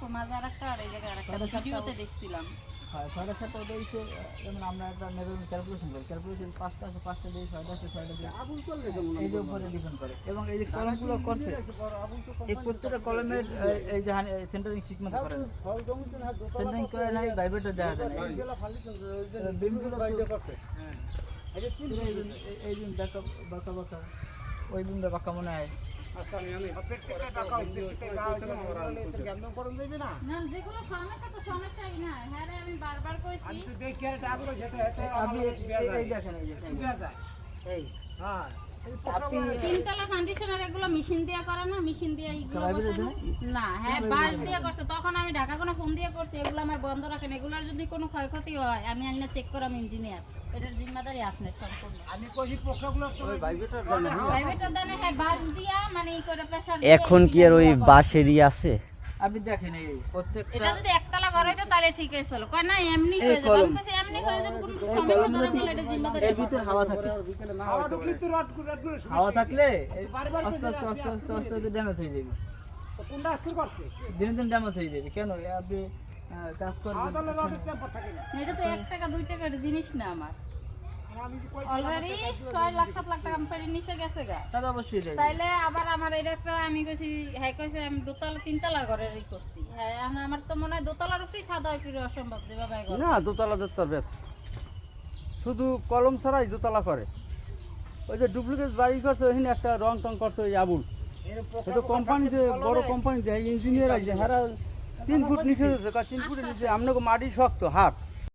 দেখো মাঝে আরেকটা আর এই জায়গায় আরেকটা ভিডিওতে দেখছিলাম। হ্যাঁ 6.5 ওটা হচ্ছে যেমন আমরা একটা মেজারমেন্ট ক্যালকুলেশন করি, ক্যালকুলেশন 5টা আছে 5টা দিয়ে 6টা আছে 6টা দিয়ে এই যে উপরে ডিপেন্ড করে। এবং এই যে কলমগুলো করছে এই প্রত্যেকটা কলমের এই যে সেন্টারিং ঠিক মতো করে সেন্টারিং করে নাই ভাইব্রেটর দেওয়া যায় না। বিমগুলো করছে এই যে বাঁকা বাঁকা বাঁকা ওই বিমটা বাঁকা মনে হয়। না যেগুলো সমস্যা তো সমস্যাই না। হ্যাঁ রে, আমি বারবার কইছি আপনি এই দেখেন এই যে এই হ্যাঁ তিনতলা ফাউন্ডেশনের এগুলো মেশিন দিয়ে করে না, মেশিন দিয়ে এগুলো বসানো না। হ্যাঁ বাস দিয়ে করছে, তখন আমি ঢাকা কোনো ফোন দিয়ে করছি এগুলো আমার বন্ধ রাখেন। এগুলোর যদি কোনো ক্ষয়ক্ষতি হয় আমি আইনা চেক করাম, ইঞ্জিনিয়ার, এটার জিম্মাদারি আপনার সম্পূর্ণ। আমি কইছি পক্ষগুলো ওই ভাইব্রেটর দেন না প্রাইভেটর দানে হ্যাঁ বাস দিয়া মানে ই করে প্রেসার এখন কি আর ওই বাঁশেরই আছে? আপনি দেখেন এই প্রত্যেকটা এটা যদি একতলা ঘর হইতো তাহলে ঠিক ছিল। কয় না এমনি হয়ে যাবে, আমি কইছি এমনি হয়ে যাবে, কোনো সমস্যা ধরে বলে এটা জিম্মাদারি এর ভিতর হাওয়া থাকে, হাওয়া ঢুকলে তো রডগুলো হাওয়া থাকলে আস্তে আস্তে আস্তে আস্তে আস্তে ড্যামেজ হয়ে যাবে। কোনটা আসতে পারছে দিনে দিন ড্যামেজ হয়ে যাবে। কেন আপনি কাজ করবেন তাহলে রডের টেম্পার থাকে না। এটা তো 1 টাকা 2 টাকার জিনিস না আমার। আর আমি যে কই অলরেডি 6 লাখ 7 লাখ টাকা কোম্পানির নিচে গেছে গা। তাহলে অবশ্যই যাবে। তাইলে আবার আমার এটা একটা আমি কইছি হ্যাঁ কইছে আমি দোতলা তিনতলা ঘরের ই করছি। হ্যাঁ এখন আমার তো মনে হয় দোতলার উপরেই ছাদ হয় পুরো অসম্ভব যেভাবে ঘর। না দোতলা দোতলা শুধু কলম ছাড়াই দোতলা করে। ওই যে ডুপ্লিকেট বাড়ি করছে ওখানে একটা রং টং করছে ওই আবুল, এটা কোম্পানিতে বড় কোম্পানিতে ইঞ্জিনিয়ার আছে, হারা 3 ফুট নিচে 3 ফুটের নিচে আপনাকে মাটি শক্ত হাট